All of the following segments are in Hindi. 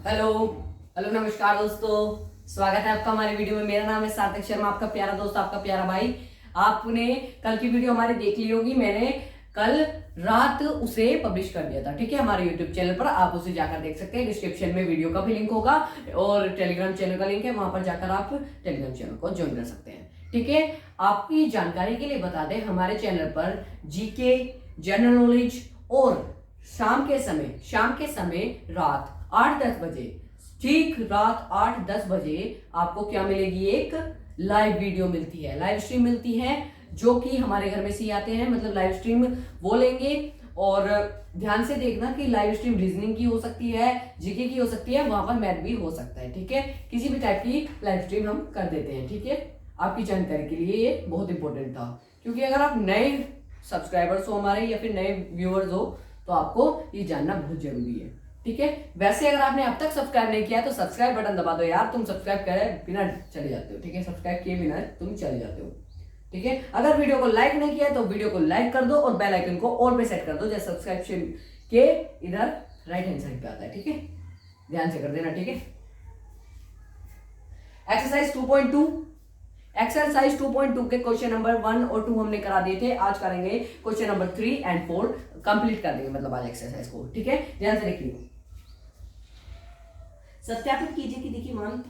हेलो हेलो नमस्कार दोस्तों, स्वागत है आपका हमारी वीडियो में। मेरा नाम है सार्थक शर्मा, आपका प्यारा दोस्त, आपका प्यारा भाई। आपने कल की वीडियो हमारी देख ली होगी। मैंने कल रात उसे पब्लिश कर दिया था, ठीक है, हमारे यूट्यूब चैनल पर। आप उसे जाकर देख सकते हैं। डिस्क्रिप्शन में वीडियो का भी लिंक होगा और टेलीग्राम चैनल का लिंक है, वहां पर जाकर आप टेलीग्राम चैनल को ज्वाइन कर सकते हैं, ठीक है। आपकी जानकारी के लिए बता दें, हमारे चैनल पर जीके, जनरल नॉलेज और शाम के समय रात 8-10 बजे, ठीक रात 8-10 बजे आपको क्या मिलेगी, एक लाइव वीडियो मिलती है, लाइव स्ट्रीम मिलती है, जो कि हमारे घर में से ही आते हैं। मतलब लाइव स्ट्रीम वो लेंगे। और ध्यान से देखना कि लाइव स्ट्रीम रीजनिंग की हो सकती है, जीके की हो सकती है, वहां पर मैथ भी हो सकता है, ठीक है। किसी भी टाइप की लाइव स्ट्रीम हम कर देते हैं, ठीक है। आपकी जानकारी के लिए ये बहुत इंपॉर्टेंट था, क्योंकि अगर आप नए सब्सक्राइबर्स हो हमारे या फिर नए व्यूअर्स हो तो आपको ये जानना बहुत जरूरी है, ठीक है। वैसे अगर आपने अब तक सब्सक्राइब नहीं किया तो सब्सक्राइब बटन दबा दो यार। तुम सब्सक्राइब करे बिना चले जाते हो, ठीक है, सब्सक्राइब किए बिना तुम चले जाते हो, ठीक है। अगर वीडियो को लाइक नहीं किया तो वीडियो को लाइक कर दो और बेल आइकन को ऑल पे सेट कर दो, जैसे सब्सक्रिप्शन के इधर राइट हैंड साइड पे आता है, ठीक है। ध्यान से कर देना, ठीक है। एक्सरसाइज 2.2 के क्वेश्चन नंबर 1 और 2 हमने करा दिए थे। आज करेंगे क्वेश्चन नंबर 3 एंड 4, कंप्लीट कर देंगे मतलब आज एक्सरसाइज को, ठीक है। ध्यान से देखिए, सत्यापित कीजिए कि देखिए मान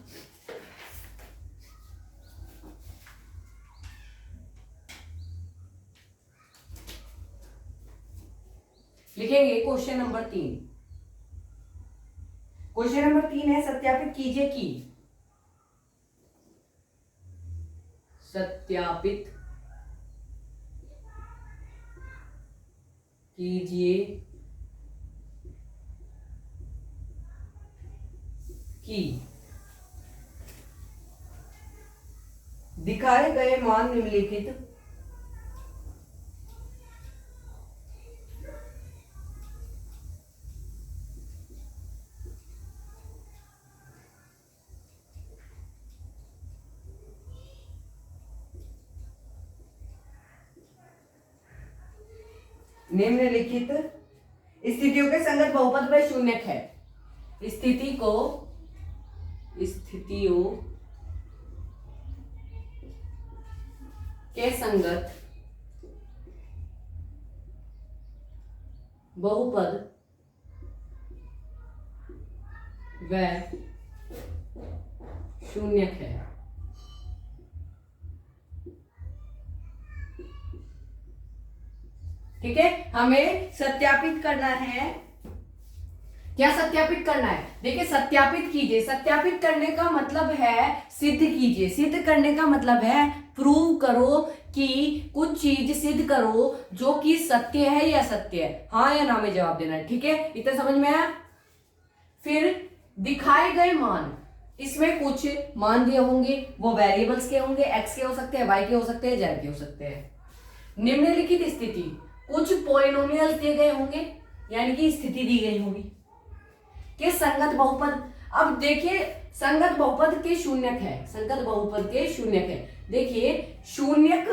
लिखेंगे। क्वेश्चन नंबर 3, क्वेश्चन नंबर 3 है, सत्यापित कीजिए कि, सत्यापित कीजिए कि दिखाए गए मान निम्नलिखित निम्नलिखित स्थितियों के संगत बहुपद में शून्यक है। स्थितियों के संगत बहुपद व शून्यक है। ठीक है, हमें सत्यापित करना है। क्या सत्यापित करना है? देखिए, सत्यापित कीजिए, सत्यापित करने का मतलब है सिद्ध कीजिए। सिद्ध करने का मतलब है प्रूव करो कि कुछ चीज सिद्ध करो जो कि सत्य है या असत्य है, हाँ या ना में जवाब देना है, ठीक है। इतना समझ में आया? फिर दिखाए गए मान, इसमें कुछ मान दिए होंगे, वो वेरिएबल्स के होंगे, एक्स के हो सकते हैं, वाई के हो सकते हैं, जेड के हो सकते हैं। निम्नलिखित स्थिति, कुछ पॉलिनोमियल्स दिए गए होंगे, यानी कि स्थिति दी गई होगी कि संगत बहुपद। अब देखिए, संगत बहुपद के शून्यक है, संगत बहुपद के शून्यक है। देखिए, शून्यक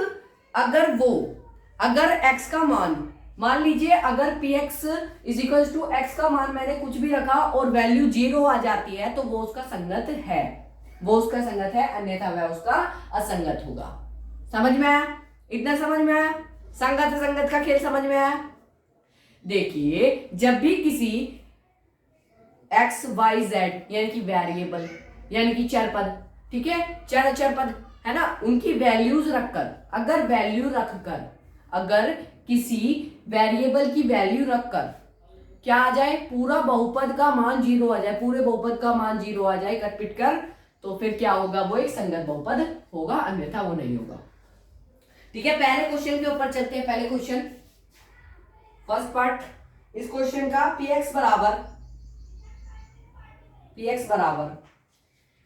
अगर x का मान लीजिए, अगर px इज टू x का मान मैंने कुछ भी रखा और वैल्यू 0 आ जाती है तो वो उसका संगत है, वो उसका संगत है, अन्यथा वह उसका असंगत होगा। समझ में आया? इतना समझ में आया? संगत असंगत का खेल समझ में आया? देखिए, जब भी किसी एक्स वाई जेड यानी कि वेरिएबल यानी कि चर पद, ठीक है, चर पद है ना, उनकी वैल्यूज रखकर, अगर किसी वेरिएबल की वैल्यू रखकर क्या आ जाए, पूरा बहुपद का मान 0 आ जाए, पूरे बहुपद का मान 0 आ जाए कट पिट कर, तो फिर क्या होगा, वो एक संगत बहुपद होगा, अन्यथा वो नहीं होगा। ठीक है, पहले क्वेश्चन के ऊपर चलते हैं। पहले क्वेश्चन, फर्स्ट पार्ट इस क्वेश्चन का,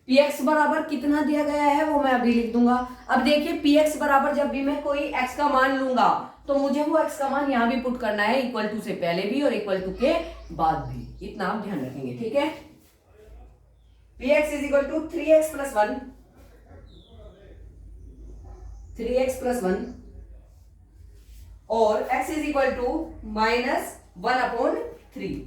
px बराबर कितना दिया गया है वो मैं अभी लिख दूंगा। अब देखिए, px बराबर जब भी मैं कोई x का मान लूंगा तो मुझे वो x का मान यहां भी पुट करना है, इक्वल टू से पहले भी और इक्वल टू के बाद भी, इतना आप ध्यान रखेंगे, ठीक है। px is equal to 3x plus 1 और x इज इक्वल टू -1/3।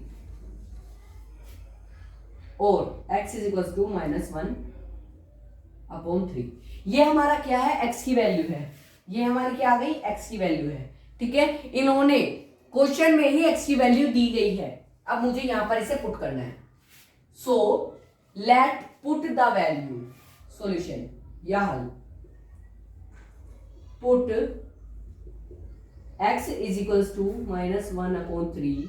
और x इज इक्वल टू -1/3। ये हमारा क्या है, x की वैल्यू है, ये हमारी क्या आ गई, x की वैल्यू है। ठीक है, इन्होंने क्वेश्चन में ही x की वैल्यू दी गई है, अब मुझे यहां पर इसे पुट करना है। So let put the value, solution या हल, put x is equal to -1/3।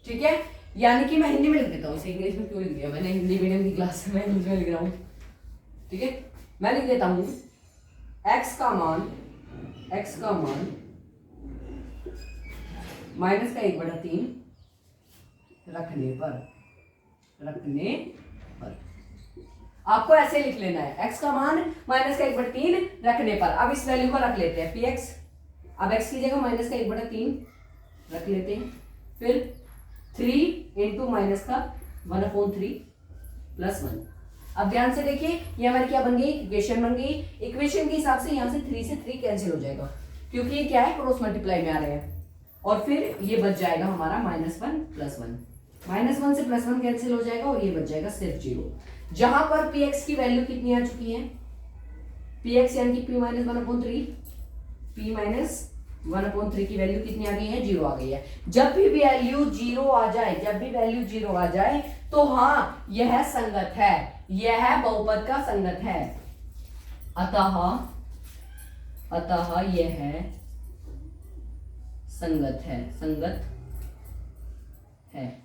ठीक है, यानी कि मैं हिंदी में लिख देता हूँ, इसे इंग्लिश में क्यों लिख दिया मैंने, हिंदी मीडियम की क्लास में इंग्लिश में लिख रहा हूँ। ठीक है, मैं लिख देता हूँ x का मान -1/3 रखने पर आपको ऐसे लिख लेना है, x का मान -1/3 रखने पर। अब इस वैल्यू को रख लेते हैं px, अब x की जगह -1/3 रख लेते हैं, फिर 3 इंटू -1/3 + 1। अब ध्यान से देखिए, ये हमारी क्या बन गई, इक्वेशन बन गई। इक्वेशन के हिसाब से यहाँ से 3 से 3 कैंसिल हो जाएगा, क्योंकि ये क्या है, क्रॉस मल्टीप्लाई में आ रहे हैं। और फिर ये बच जाएगा हमारा -1 + 1, -1 से +1 कैंसिल हो जाएगा और ये बच जाएगा सिर्फ 0। जहां पर px की वैल्यू कितनी आ चुकी है, px यानी कि p - 1/3, p - 1/3 की वैल्यू कितनी आ गई है, 0 आ गई है। जब भी वैल्यू 0 आ जाए तो हाँ यह संगत है, यह बहुपद का संगत है। अतः यह संगत है।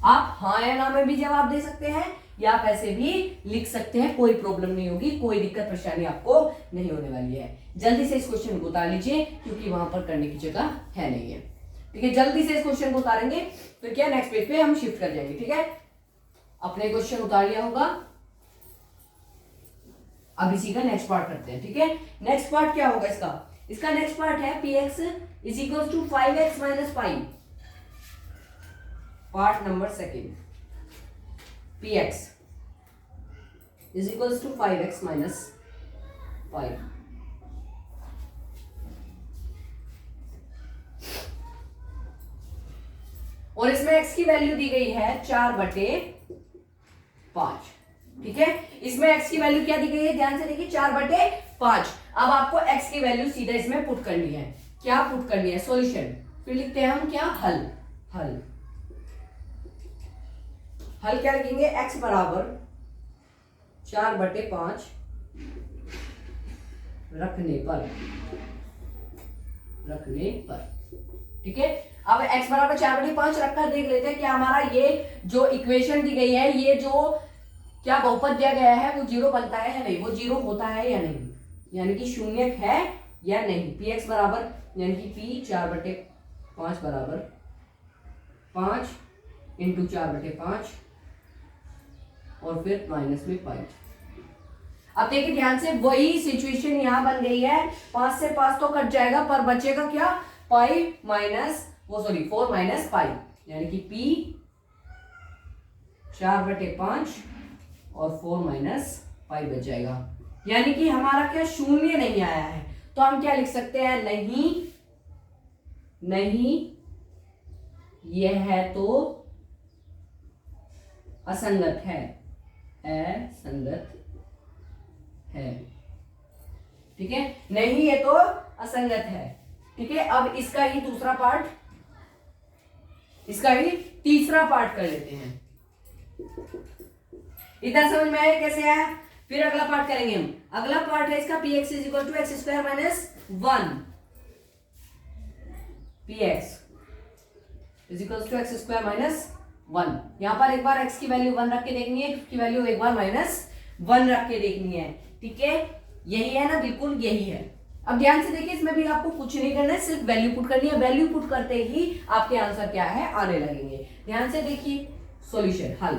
आप हाँ या ना में भी जवाब दे सकते हैं, या आप ऐसे भी लिख सकते हैं, कोई प्रॉब्लम नहीं होगी, कोई दिक्कत परेशानी आपको नहीं होने वाली है। जल्दी से इस क्वेश्चन को उतार लीजिए, क्योंकि वहां पर करने की जगह है नहीं है। ठीक है, जल्दी से इस क्वेश्चन को उतारेंगे, फिर क्या नेक्स्ट पेज पे हम शिफ्ट कर जाएंगे। ठीक है, अपने क्वेश्चन उतार लिया होगा, अब इसी का नेक्स्ट पार्ट करते हैं। ठीक है, नेक्स्ट पार्ट क्या होगा इसका नेक्स्ट पार्ट है px is equal to 5x - 5। Part number second, px is equal to 5x - 5। और इसमें x की वैल्यू दी गई है 4/5। ठीक है, इसमें x की वैल्यू क्या दी गई है, ध्यान से देखिए, 4/5। अब आपको x की वैल्यू सीधा इसमें पुट करनी है। क्या पुट करनी है, सॉल्यूशन, फिर लिखते हैं हम क्या, हल क्या लिखेंगे, x बराबर 4/5 रखने पर। ठीक है, अब x बराबर 4/5 रखकर देख लेते हैं क्या हमारा ये जो इक्वेशन दी गई है, ये जो क्या बहुपद दिया गया है, वो 0 बनता है या नहीं, वो 0 होता है या नहीं, यानी कि शून्य है या नहीं। px बराबर यानी कि p 4/5 बराबर 5 इंटू 4/5 और फिर माइनस में 5। अब देखिए ध्यान से, वही सिचुएशन यहां बन गई है, 5 से 5 तो कट जाएगा, पर बचेगा क्या, 4 माइनस 5, यानी कि p 4/5 और 4 - 5 बच जाएगा। यानी कि हमारा क्या, शून्य नहीं आया है, तो हम क्या लिख सकते हैं, नहीं यह तो असंगत है। ठीक है, नहीं ये तो असंगत है। ठीक है, अब इसका ही दूसरा पार्ट, इसका ही तीसरा पार्ट कर लेते हैं। इतना समझ में आया कैसे आया, फिर अगला पार्ट करेंगे हम। अगला पार्ट है इसका px is equal to x square minus 1। px is equal to x square minus 1। यहां पर एक बार x की वैल्यू 1 रख के देखनी है, x की वैल्यू एक बार -1 रख के देखनी है। ठीक है, यही है ना, बिल्कुल यही है। अब ध्यान से देखिए, इसमें भी आपको कुछ नहीं करना है, सिर्फ वैल्यू पुट करनी है। वैल्यू पुट करते ही आपके आंसर क्या है, आने लगेंगे। ध्यान से देखिए, सॉल्यूशन, हल।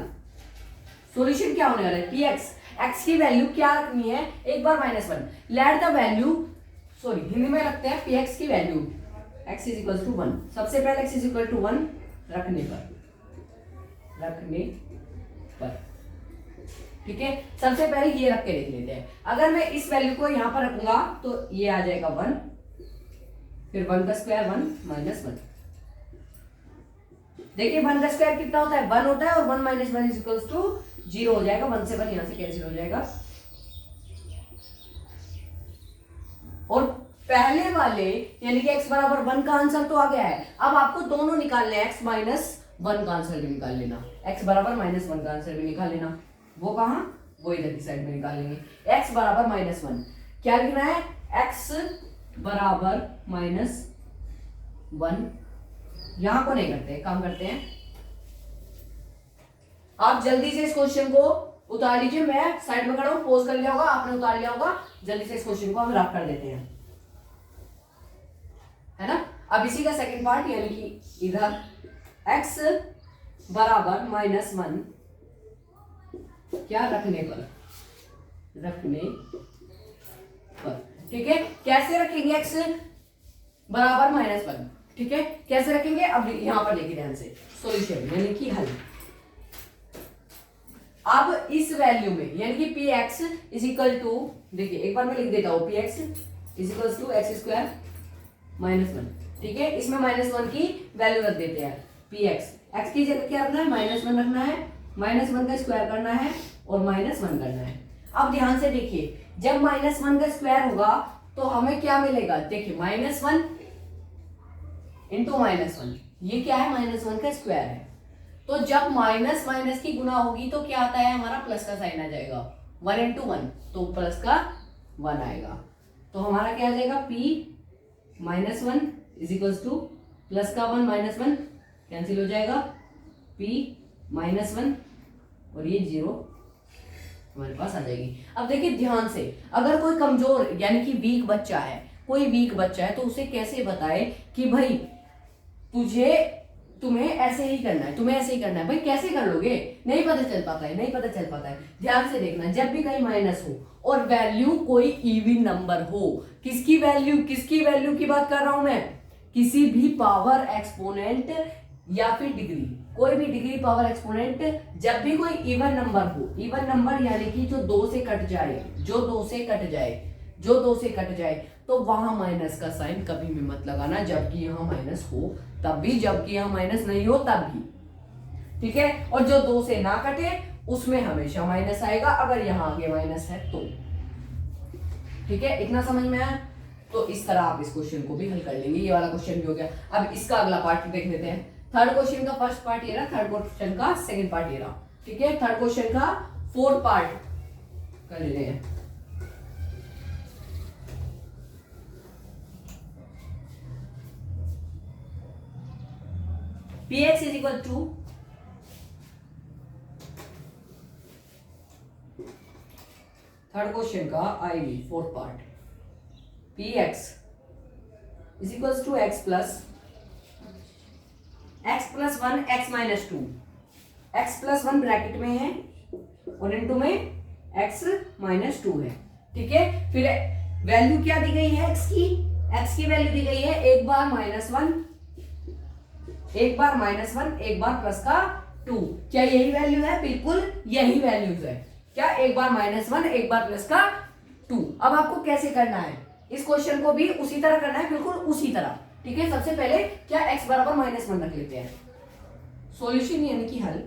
सॉल्यूशन क्या होने वाला है, px, x की वैल्यू क्या रखनी है, एक बार -1। लेट द वैल्यू, हिंदी में रखते हैं px की value x is equal to 1। सबसे पहले x इज इक्वल टू 1 रखने पर। ठीक है, सबसे पहले ये रख के देख लेते हैं। अगर मैं इस वैल्यू को यहां पर रखूंगा तो ये आ जाएगा 1, फिर 1 का स्क्वायर 1 -1। देखिए 1 का स्क्वायर कितना होता है, 1 होता है, और 1 माइनस 1 इज इक्वल्स टू 0 हो जाएगा। 1 से 1 यहां से कैंसिल हो जाएगा। और पहले वाले यानी कि x बराबर 1 का आंसर तो आ गया है। अब आपको दोनों निकालने हैं, x माइनस 1 का आंसर भी निकाल लेना, x बराबर माइनस 1 का आंसर भी निकाल लेना। वो कहां, वो इधर की साइड में निकालेंगे। x बराबर माइनस 1 क्या लिखना है, x बराबर माइनस 1। यहां को नहीं करते, काम करते हैं, आप जल्दी से इस क्वेश्चन को उतार लीजिए। मैं साइड में खड़ा हूं, पोज कर लिया होगा आपने, उतार लिया होगा। जल्दी से इस क्वेश्चन को हम रफ कर देते हैं, है ना। अब इसी का सेकंड पार्ट यानी कि इधर x बराबर माइनस 1 क्या रखने पर, ठीक है। कैसे रखेंगे x बराबर माइनस 1, ठीक है, कैसे रखेंगे, अब यहां पर लेके ध्यान से सॉल्यूशन यानी कि हल। अब इस वैल्यू में यानी कि P X is equal to, देखिए एक बार मैं लिख देता हूं, P X is equal to X square minus 1, ठीक है। इसमें माइनस 1 की वैल्यू रख देते हैं, पी एक्स की जगह क्या रखना है, माइनस 1 रखना है, माइनस 1 का स्क्वायर करना है और माइनस 1 करना है। अब ध्यान से देखिए, जब माइनस 1 का स्क्वायर होगा तो हमें क्या मिलेगा, देखिए माइनस 1 इंटू माइनस 1, ये क्या है, माइनस 1 का स्क्वायर है। तो जब माइनस माइनस की गुना होगी तो क्या आता है, हमारा प्लस का साइन आ जाएगा, 1 इंटू 1 तो प्लस का 1 आएगा। तो हमारा क्या आ जाएगा, p minus 1 is equal two plus का 1 माइनस 1 कैंसिल हो जाएगा, p माइनस 1 और ये 0 हमारे पास आ जाएगी। अब देखिए ध्यान से, अगर कोई कमजोर यानी कि वीक बच्चा है, कोई वीक बच्चा है तो उसे कैसे बताए कि भाई तुम्हें ऐसे ही करना है, तुम्हें ऐसे ही करना है, भाई कैसे कर लोगे, नहीं पता चल पाता है, नहीं पता चल पाता है। ध्यान से देखना, जब भी कहीं माइनस हो और वैल्यू कोई इवन नंबर हो, किसकी वैल्यू की बात कर रहा हूं मैं, किसी भी पावर एक्सपोनेंट या फिर डिग्री, कोई भी डिग्री पावर एक्सपोनेंट, जब भी कोई इवन नंबर हो, इवन नंबर यानी कि जो 2 से कट जाए, तो वहां माइनस का साइन कभी भी मत लगाना, जबकि यहां माइनस हो तब भी, जबकि यहां माइनस नहीं हो तब भी, ठीक है। और जो 2 से ना कटे उसमें हमेशा माइनस आएगा, अगर यहां आगे माइनस है तो, ठीक है। इतना समझ में आया। तो इस तरह आप इस क्वेश्चन को भी हल कर लेंगे। ये वाला क्वेश्चन भी हो गया। अब इसका अगला पार्ट देख लेते हैं। थर्ड क्वेश्चन का फर्स्ट पार्ट ये रहा, थर्ड क्वेश्चन का सेकंड पार्ट ये रहा, ठीक है। थर्ड क्वेश्चन का फोर्थ पार्ट कर लेते हैं। px is equal to third question का IV fourth part, px is equals to x plus 1 x minus 2, x plus 1 bracket में है और इनटू में x माइनस 2 है, ठीक है। फिर वैल्यू क्या दी गई है, x की वैल्यू दी गई है, एक बार माइनस 1, एक बार माइनस 1, एक बार प्लस का 2। क्या यही वैल्यू है, बिल्कुल यही वैल्यूज है। क्या, एक बार माइनस 1, एक बार प्लस का 2। अब आपको कैसे करना है, इस क्वेश्चन को भी उसी तरह करना है, बिल्कुल उसी तरह, ठीक है। सबसे पहले क्या x बराबर माइनस 1 रख लेते हैं, सॉल्यूशन यानी कि हल।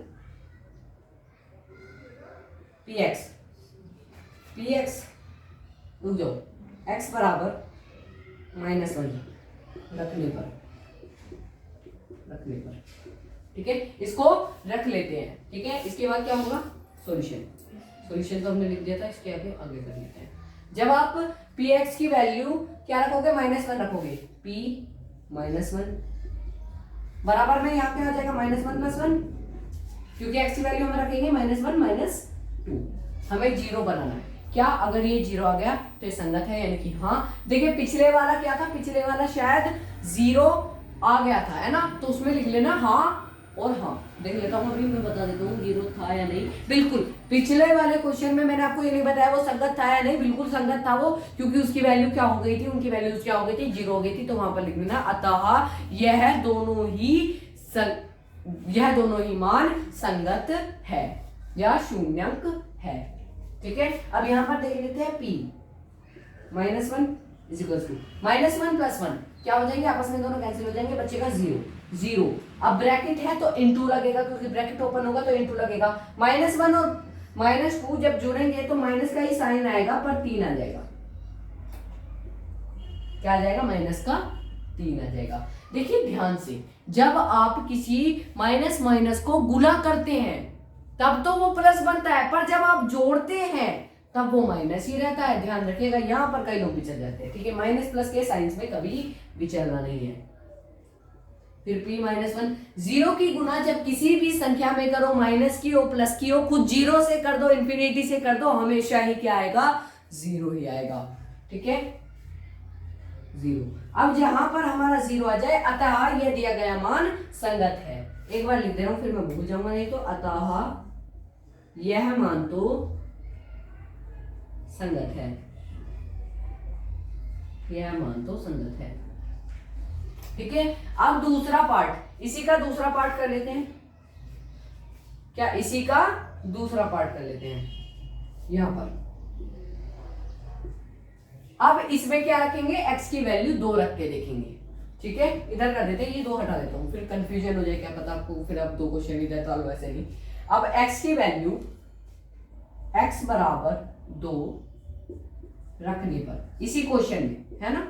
px रुक जाओ, x बराबर माइनस 1 रखने पर, ठीक है, इसको रख लेते हैं, ठीक है। इसके बाद क्या होगा, सॉल्यूशन तो हमने लिख दिया था, इसके आगे कर लेते हैं। जब आप px की वैल्यू क्या रखोगे, माइनस 1 रखोगे, p माइनस 1 बराबर में यहाँ पे आ जाएगा माइनस 1 प्लस 1, क्योंकि x की वैल्यू हम रखेंगे माइनस 1 माइनस 2, हमें 0 बनाना है। क्या, अगर ये 0 आ गया तो ये संगत है, यानी कि हाँ। देखिए पिछले वाला क्या था, पिछले वाला शायद 0 आ गया था, है ना, तो उसमें लिख लेना हाँ और हाँ। देख लेता हूँ, अभी मैं बता देता हूँ 0 था या नहीं। बिल्कुल पिछले वाले क्वेश्चन में मैंने आपको ये नहीं बताया वो संगत था या नहीं, बिल्कुल संगत था वो, क्योंकि उसकी वैल्यू क्या हो गई थी, उनकी वैल्यूज क्या हो गई थी, 0 हो गई थी। तो वहां पर लिख लेना अतः यह दोनों ही मान संगत है या शून्यंक है, ठीक है। अब यहां पर देख लेते हैं p minus 1 is equal to minus 1 plus 1 क्या हो जाएंगे, आपस में दोनों कैंसिल हो जाएंगे, बचेगा 0। 0। अब ब्रैकेट है तो इनटू लगेगा, क्योंकि ब्रैकेट ओपन होगा तो इनटू लगेगा। -1 और -2 जब जुड़ेंगे तो माइनस का ही साइन आएगा, पर 3 आ जाएगा। क्या आ जाएगा? माइनस का 3 आ जाएगा। देखिए ध्यान से, जब आप किसी माइनस माइनस को गुणा करते हैं तब तो वो प्लस बनता है, पर जब आप जोड़ते हैं तब वो माइनस ही रहता है। ध्यान रखिएगा, यहां पर कई लोग विचल जाते हैं। ठीक है, माइनस प्लस के साइंस में कभी विचलना नहीं है। फिर p-1 0 की गुना जब किसी भी संख्या में करो, माइनस की हो प्लस की हो, खुद 0 से कर दो, इंफिनिटी से कर दो, हमेशा ही क्या आएगा? 0 ही आएगा। ठीक है, 0। अब जहां पर हमारा 0 आ जाए, अतः यह दिया गया मान संगत है। एक बार लिख दे रहा हूं, फिर मैं भूल जाऊंगा नहीं तो। अतः यह मान तो संगत है, यह मान तो संगत है। ठीक है, अब दूसरा पार्ट, इसी का दूसरा पार्ट कर लेते हैं क्या? इसी का दूसरा पार्ट कर लेते हैं यहां पर। अब इसमें क्या रखेंगे? x की वैल्यू 2 रख के देखेंगे। ठीक है, इधर कर देते हैं, ये 2 हटा देता हूं, फिर कंफ्यूजन हो जाए, क्या पता आपको फिर अब 2 क्वेश्चन इधर डालो, वैसे नहीं। अब x की वैल्यू x बराबर 2 रखने पर, इसी क्वेश्चन में है ना,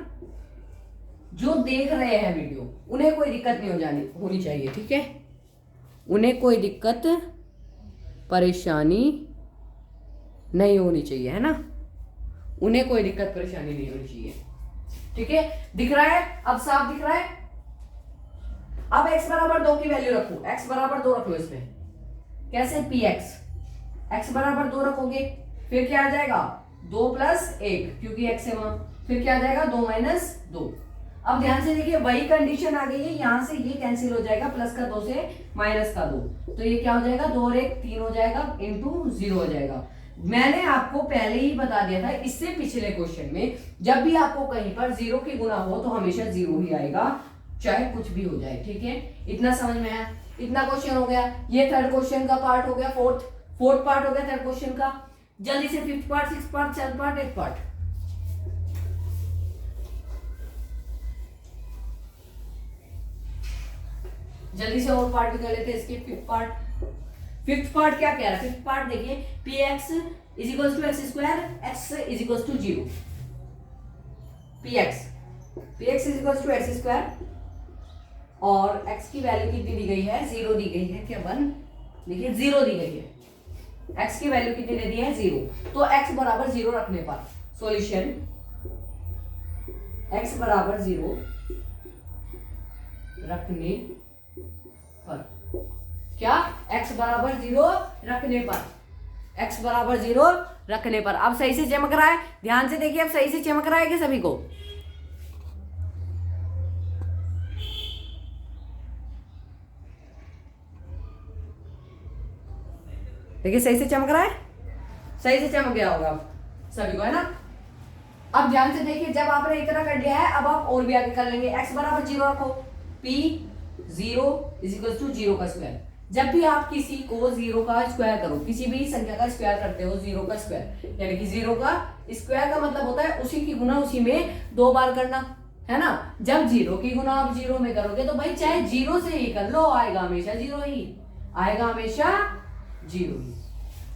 जो देख रहे हैं वीडियो उन्हें कोई दिक्कत नहीं होनी चाहिए। ठीक है, उन्हें कोई दिक्कत परेशानी नहीं होनी चाहिए, है ना, उन्हें कोई दिक्कत परेशानी नहीं होनी चाहिए। ठीक है, दिख रहा है? अब साफ दिख रहा है। अब x बराबर 2 की वैल्यू रखो, x बराबर 2 रख लो इसमें। कैसे? px, x बराबर 2 रखोगे, फिर क्या आ जाएगा? 2 + 1, क्योंकि x है वहां। फिर क्या आ जाएगा? 2 - 2। अब ध्यान से देखिए, वही कंडीशन आ गई है, यहां से ये कैंसिल हो जाएगा, प्लस का 2 से माइनस का 2, तो ये क्या हो जाएगा? 2 और 1 3 हो जाएगा, इंटू 0 हो जाएगा। मैंने आपको पहले ही बता दिया था इससे पिछले क्वेश्चन में, जब भी आपको कहीं पर 0 की गुना हो तो हमेशा 0 ही आएगा, चाहे कुछ भी हो जाए। ठीक है, इतना समझ में आया? इतना क्वेश्चन हो गया, ये थर्ड क्वेश्चन का पार्ट हो गया, फोर्थ पार्ट हो गया थर्ड क्वेश्चन का। जल्दी से 5th part, 6th part, 7th part, 8th part. जल्दी से और पार्ट भी कर लेते हैं इसके। 5th पार्ट क्या कह रहा है? 5th पार्ट देखिए, px = x², x = 0। px = x² और x की वैल्यू कितनी दी गई है? 0 दी गई है। क्या 1? देखिए 0 दी गई है। x की वैल्यू कितनी दे दी है? 0। तो x बराबर 0 रखने पर सॉल्यूशन, x बराबर 0 रखने पर, क्या? x बराबर 0 रखने पर, x बराबर 0 रखने पर। अब सही से चमक रहा है? ध्यान से देखिए, अब सही से चमक रहा है क्या सभी को? देखिए सही से चमक रहा है, सही से चमक गया होगा सभी को, है ना। अब ध्यान से देखिए, जब आपने इतना कर लिया है, अब आप और भी आगे कर लेंगे। x बराबर 0 रखो, p0 = 0 का स्क्वायर। जब भी आप किसी को 0 का स्क्वायर करो, किसी भी संख्या का स्क्वायर करते हो, 0 का स्क्वायर, यानी कि 0 का स्क्वायर का मतलब होता है उसी की गुना उसी में 2 बार करना, है ना। जब 0 की गुना आप 0 में करोगे तो भाई चाहे 0 से ही कर लो, आएगा हमेशा 0 ही आएगा, हमेशा 0 ही।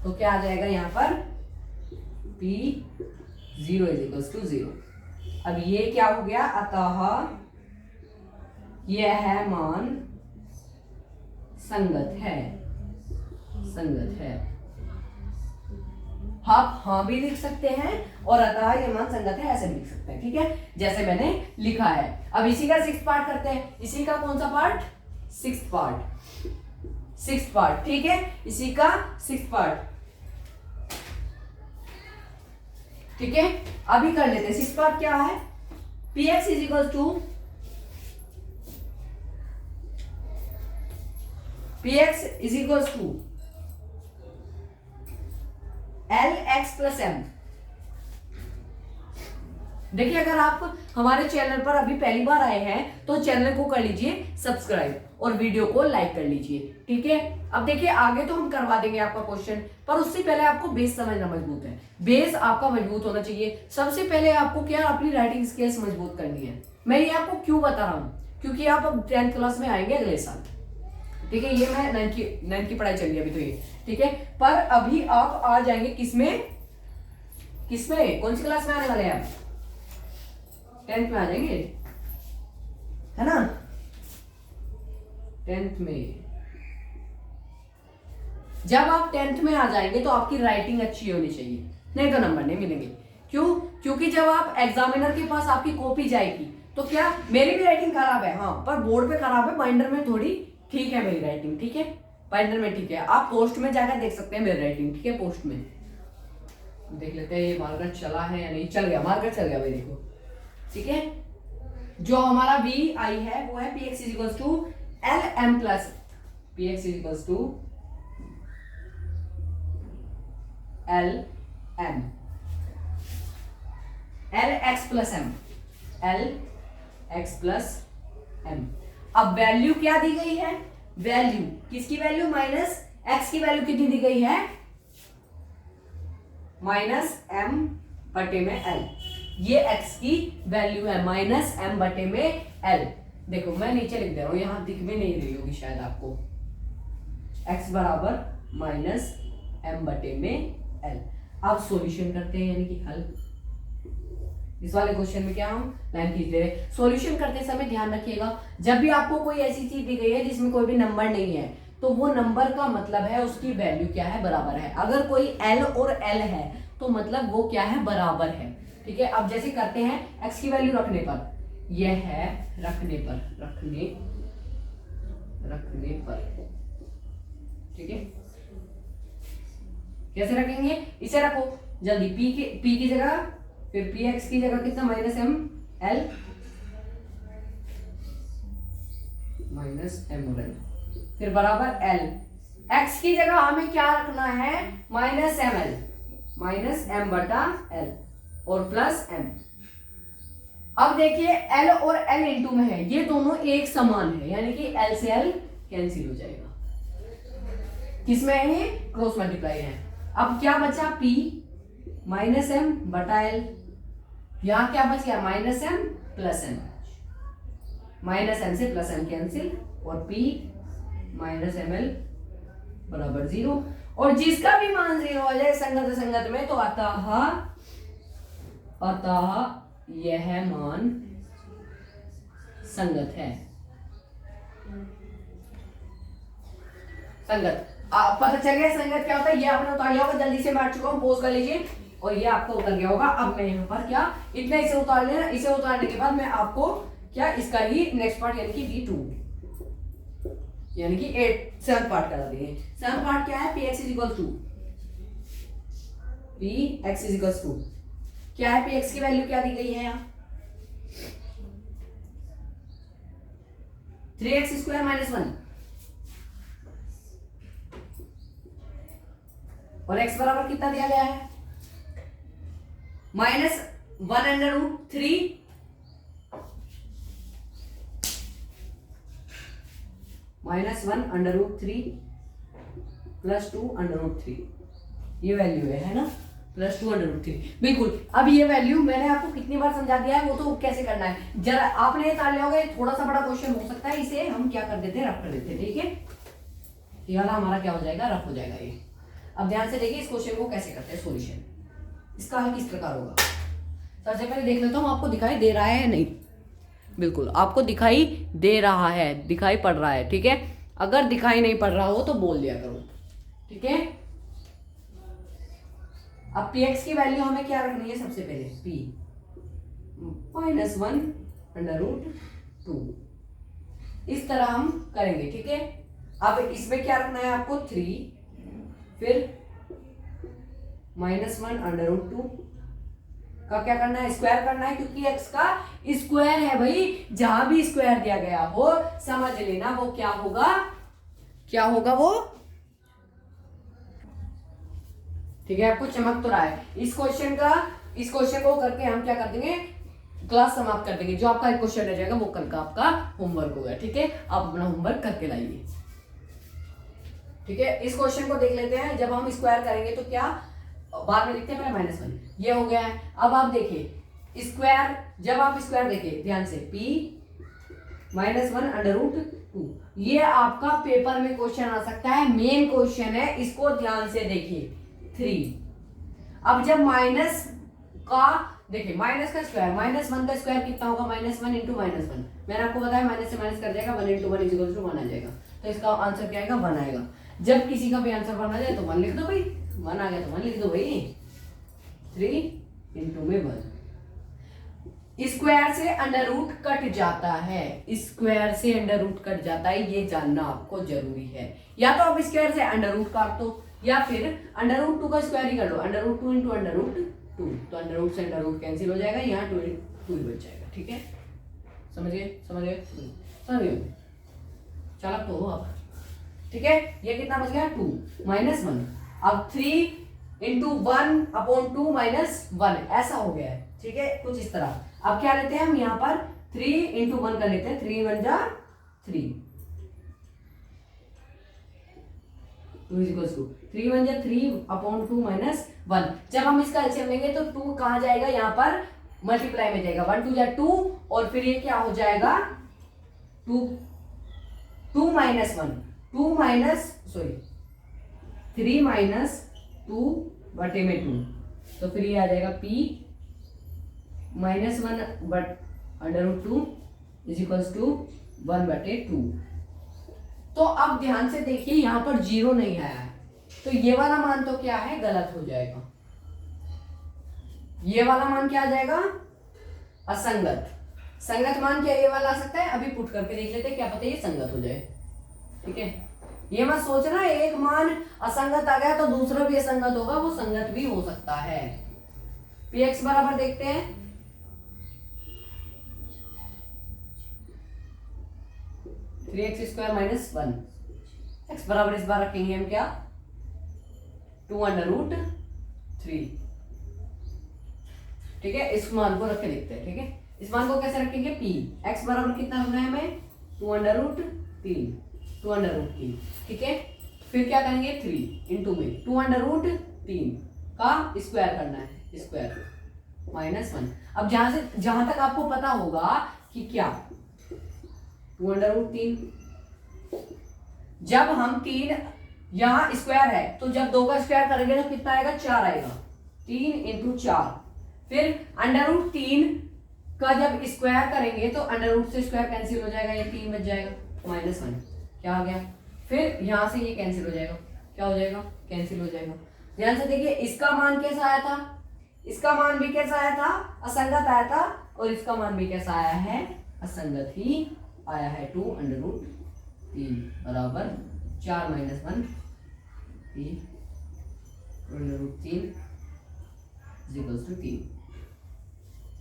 तो क्या आ जाएगा यहाँ पर? p0 = 0। अब ये क्या हो गया? अतः यह मान संगत है, संगत है। आप हाँ भी लिख सकते हैं और अतः यह मान संगत है ऐसे भी लिख सकते हैं। ठीक है, जैसे मैंने लिखा है। अब इसी का 6th पार्ट करते हैं। इसी का कौन सा part? 6th part, 6th part. ठीक है, इसी का 6th पार्ट। ठीक है, अभी कर लेते हैं। 6th पार्ट क्या है? px = lx + m। देखिए, अगर आप हमारे चैनल पर अभी पहली बार आए हैं तो चैनल को कर लीजिए सब्सक्राइब और वीडियो को लाइक कर लीजिए। ठीक है, अब देखिए आगे तो हम करवा देंगे आपका क्वेश्चन, पर उससे पहले आपको बेस समझना मजबूत है। बेस आपका मजबूत होना चाहिए। सबसे पहले आपको क्या? अपनी राइटिंग स्किल्स मजबूत करनी है। मैं ये आपको क्यों बता रहा हूं? क्योंकि आप अब 10th क्लास में आएंगे अगले साल, ठीक है। ये मैं 9th की पढ़ाई चल रही है अभी तो ये, ठीक है। पर अभी आप आ जाएंगे किसमें कौन सी क्लास में आने वाले हैं आप? 10th में आ जाएंगे, है ना। 10th में जब आप 10th में आ जाएंगे तो आपकी राइटिंग अच्छी होनी चाहिए, नहीं तो नंबर नहीं मिलेंगे। क्यों? क्योंकि जब आप एग्जामिनर के पास आपकी कॉपी जाएगी तो क्या, मेरी भी राइटिंग खराब है हाँ, पर बोर्ड पे खराब है, बाइंडर में थोड़ी ठीक है मेरी राइटिंग, ठीक है, बाइंडर में ठीक है। आप पोस्ट में जाकर देख सकते हैं मेरी राइटिंग, ठीक है। पोस्ट में देख लेते हैं ये मार्कर चला है या नहीं। चल गया, मार्कर चल गया भाई, देखो, ठीक है। जो हमारा वी आई है वो है P X is equals to L M plus P X is equals to L M L X plus M L X plus M. अब वैल्यू क्या दी गई है? वैल्यू किसकी वैल्यू? माइनस एक्स की वैल्यू कितनी दी गई है? माइनस एम बटे में एल। ये एक्स की वैल्यू है माइनस एम बटे में एल। देखो मैं नीचे लिख दे रहा हूं, यहां दिख भी नहीं रही होगी शायद आपको। एक्स बराबर माइनस एम बटे में एल। अब सॉल्यूशन करते हैं, यानी कि हल। इस वाले क्वेश्चन में क्या हम लाइन खींच दे रहे। सॉल्यूशन करते समय ध्यान रखिएगा, जब भी आपको कोई ऐसी चीज दी गई है जिसमें कोई भी नंबर नहीं है, तो वो नंबर का मतलब है उसकी वैल्यू क्या है? बराबर है। अगर कोई एल और एल है तो मतलब वो क्या है? बराबर है, ठीक है। अब जैसे करते हैं एक्स की वैल्यू रखने पर, यह है रखने पर, ठीक है। कैसे रखेंगे? इसे रखो जल्दी, पी की जगह, फिर पी एक्स की जगह कितना? Minus M L minus M और एल, फिर बराबर एल। एक्स की जगह हमें क्या रखना है? Minus M L, minus M बटा एल और प्लस एम। अब देखिए एल और एल इंटू में है, ये दोनों एक समान है, यानी कि एल से एल कैंसिल हो जाएगा। किसमें है ये? क्रॉस मल्टीप्लाई है। अब क्या बचा? P माइनस एम बटा एल। यहां क्या बच गया? Minus M plus M, minus M से प्लस एम कैंसिल, और P माइनस एम एल बराबर 0। और जिसका भी मान 0 आ जाए संगत में, तो अतः यह मान संगत है। संगत पता चल गया संगत क्या होता है? ये आपने उतार लिया होगा, जल्दी से मैं चुका हूं, पोज कर लीजिए। और ये आपको उतर गया होगा। अब मैं यहाँ पर क्या इतना इसे उतार लेना, इसे उतारने के बाद मैं आपको क्या इसका ही नेक्स्ट पार्ट यानी कि V2 यानी कि 7th पार्ट करा देंगे। 7th पार्ट क्या है? Px is equal to Px is equal to क्या है? Px की वैल्यू क्या दी गई है यहाँ? 3x स्क्वायर माइनस 1 और x बराबर कितना दिया गया है? माइनस 1/√3 माइनस 1/√3 प्लस 2/√3, ये वैल्यू है ना? प्लस 2/√3 बिल्कुल। अब ये वैल्यू मैंने आपको कितनी बार समझा दिया है, वो तो कैसे करना है जरा आपने ये तार लिया होगा। थोड़ा सा बड़ा क्वेश्चन हो सकता है, इसे हम क्या कर देते हैं? रफ कर देते हैं, ठीक है। ये वाला हमारा क्या हो जाएगा? रफ हो जाएगा ये। अब ध्यान से देखिए इस क्वेश्चन को कैसे करते हैं सॉल्यूशन। इसका हल किस प्रकार होगा? सबसे पहले देख लेता हूं आपको दिखाई दे रहा है या नहीं। बिल्कुल आपको दिखाई दे रहा है, दिखाई पड़ रहा है, ठीक है। अगर दिखाई नहीं पड़ रहा हो तो बोल दिया करो, ठीक है। अब px की वैल्यू हमें क्या रखनी है? सबसे पहले p माइनस 1/√2 इस तरह हम करेंगे, ठीक है। अब इसमें क्या रखना है आपको? 3 फिर माइनस 1/√2 का क्या करना है? स्क्वायर करना है, क्योंकि x का स्क्वायर है भाई। जहां भी स्क्वायर दिया गया हो समझ लेना वो क्या होगा? क्या होगा वो? ठीक है, आपको चमक तो रहा है इस क्वेश्चन को करके हम क्या कर देंगे? क्लास समाप्त कर देंगे। जो आपका एक क्वेश्चन रह जाएगा वो कल का आपका होमवर्क होगा, ठीक है। आप अपना होमवर्क करके लाइए, ठीक है। इस क्वेश्चन को देख लेते हैं। जब हम स्क्वायर करेंगे तो क्या बाद में लिखते हैं? पहले माइनस 1 ये हो गया है। अब आप देखिए स्क्वायर, जब आप स्क्वायर देखिए ध्यान से, p -1 अंडर रूट 2। ये आपका पेपर में क्वेश्चन आ सकता है, मेन क्वेश्चन है, इसको ध्यान से देखिए। 3 अब जब माइनस का देखिए माइनस का स्क्वायर, -1 का स्क्वायर कितना होगा, -1 इंटू -1। मैंने आपको बताया माइनस से माइनस कर जाएगा, 1 इंटू 1 इक्वल टू 1 आ जाएगा। तो इसका आंसर क्या आएगा, 1 आएगा। जब किसी का भी आंसर 1 आ जाए तो 1 लिख दो भाई, 1 आ गया तो 1 लिख दो भाई। 3 इंटू में 1। स्क्वायर से अंडर रूट कट जाता है, स्क्वायर से अंडर रूट कट जाता है, ये जानना आपको जरूरी है। या तो आप स्क्वायर से अंडर रूट काट दो, या फिर अंडर रूट 2 का स्क्वायर ही कर लो, under root 2 into under root 2। तो अंडर रूट से अंडर रूट कैंसिल हो जाएगा, यहाँ 2 ही बच जाएगा। ठीक है, समझिए समझिए समझिए, चालक तो हो आप। ठीक है, ये कितना बच गया, 2 -1। अब 3 इंटू 1 अपॉन 2 -1 ऐसा हो गया है। ठीक है, कुछ इस तरह। अब क्या लेते हैं हम यहाँ पर, 3 इंटू 1 कर लेते हैं, 3 1 जा 3, 2 इक्वल्स टू 3 1 जा 3 अपॉन 2 -1। जब हम इसका एलसीएम लेंगे तो 2 कहाँ जाएगा, यहाँ पर मल्टीप्लाई में जाएगा, 1 2 जा 2, और फिर ये क्या हो जाएगा, 2 -1 2 सॉरी 3 -2 बटे में 2, तो फिर ये आ जाएगा p -1 but under root 2 is equals to 1 बटे 2। तो अब ध्यान से देखिए, यहां पर 0 नहीं आया है, तो ये वाला मान तो क्या है, गलत हो जाएगा। ये वाला मान क्या आ जाएगा, असंगत। संगत मान क्या ये वाला आ सकता है, अभी पुट करके देख लेते हैं, क्या पता ये संगत हो जाए। ठीक है, ये मत सोचना एक मान असंगत आ गया तो दूसरा भी असंगत होगा, वो संगत भी हो सकता है। px बराबर देखते हैं, (3x² - 1) x बराबर इस बार रखेंगे हम क्या, 2 अंडर रूट 3। ठीक है, इस मान को रख के देखते हैं। ठीक है, इस मान को कैसे रखेंगे, p x बराबर कितना रखना है हमें, 2 अंडर रूट 3, 2 अंडर रूट 3। ठीक है, फिर क्या करेंगे, 3 इंटू में 2 अंडर रूट 3 का स्क्वायर करना है, स्क्वायर -1। अब जहां तक आपको पता होगा कि क्या 2 अंडर रूट 3, जब हम 3 यहाँ स्क्वायर है तो जब 2 का स्क्वायर करेंगे तो कितना आएगा, 4 आएगा, 3 इंटू 4। फिर अंडर रूट 3 का जब स्क्वायर करेंगे तो अंडर रूट से स्क्वायर कैंसिल हो जाएगा, ये 3 बच जाएगा, -1 क्या आ गया। फिर यहां से ये कैंसिल हो जाएगा, क्या हो जाएगा, कैंसिल हो जाएगा। ध्यान से देखिए, इसका मान कैसा आया था, इसका मान भी कैसा आया था, असंगत आया था, और इसका मान भी कैसा आया है, असंगत ही आया है। 2 अंडर रूट 3 बराबर 4 - 1 3 अंडर रूट 3 इक्वल्स टू 3।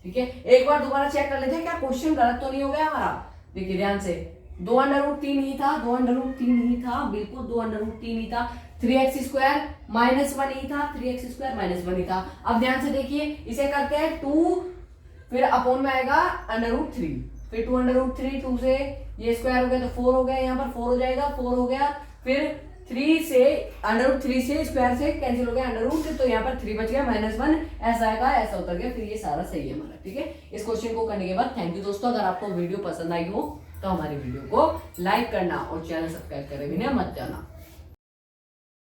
ठीक है, एक बार दोबारा चेक कर लेते हैं क्या क्वेश्चन गलत तो नहीं हो गया हमारा। देखिए ध्यान से, 2 अंडर रूट 3 ही था, 2 अंडर रूट 3 ही था, बिल्कुल 2 अंडर रूट 3 ही था। 3x² -1 ही था, 3x² -1 ही था। अब ध्यान से देखिए, इसे करते हैं 2, फिर अपॉन में आएगा अंडर रूट 3, फिर 2 अंडर रूट 3, 2 से ये स्क्वायर हो गया तो 4 हो गया, यहाँ पर 4 हो जाएगा, 4 हो गया, फिर 3 से अंडर रूट 3 से स्क्वायर से कैंसिल हो गया अंडर रूट, तो यहाँ पर 3 बच गया, -1 ऐसा आएगा, ऐसा उतर गया, फिर ये सारा सही है हमारा। ठीक है, इस क्वेश्चन को करने के बाद थैंक यू दोस्तों। अगर आपको वीडियो पसंद आई हो तो हमारी वीडियो को लाइक करना और चैनल सब्सक्राइब करे बिना मत जाना।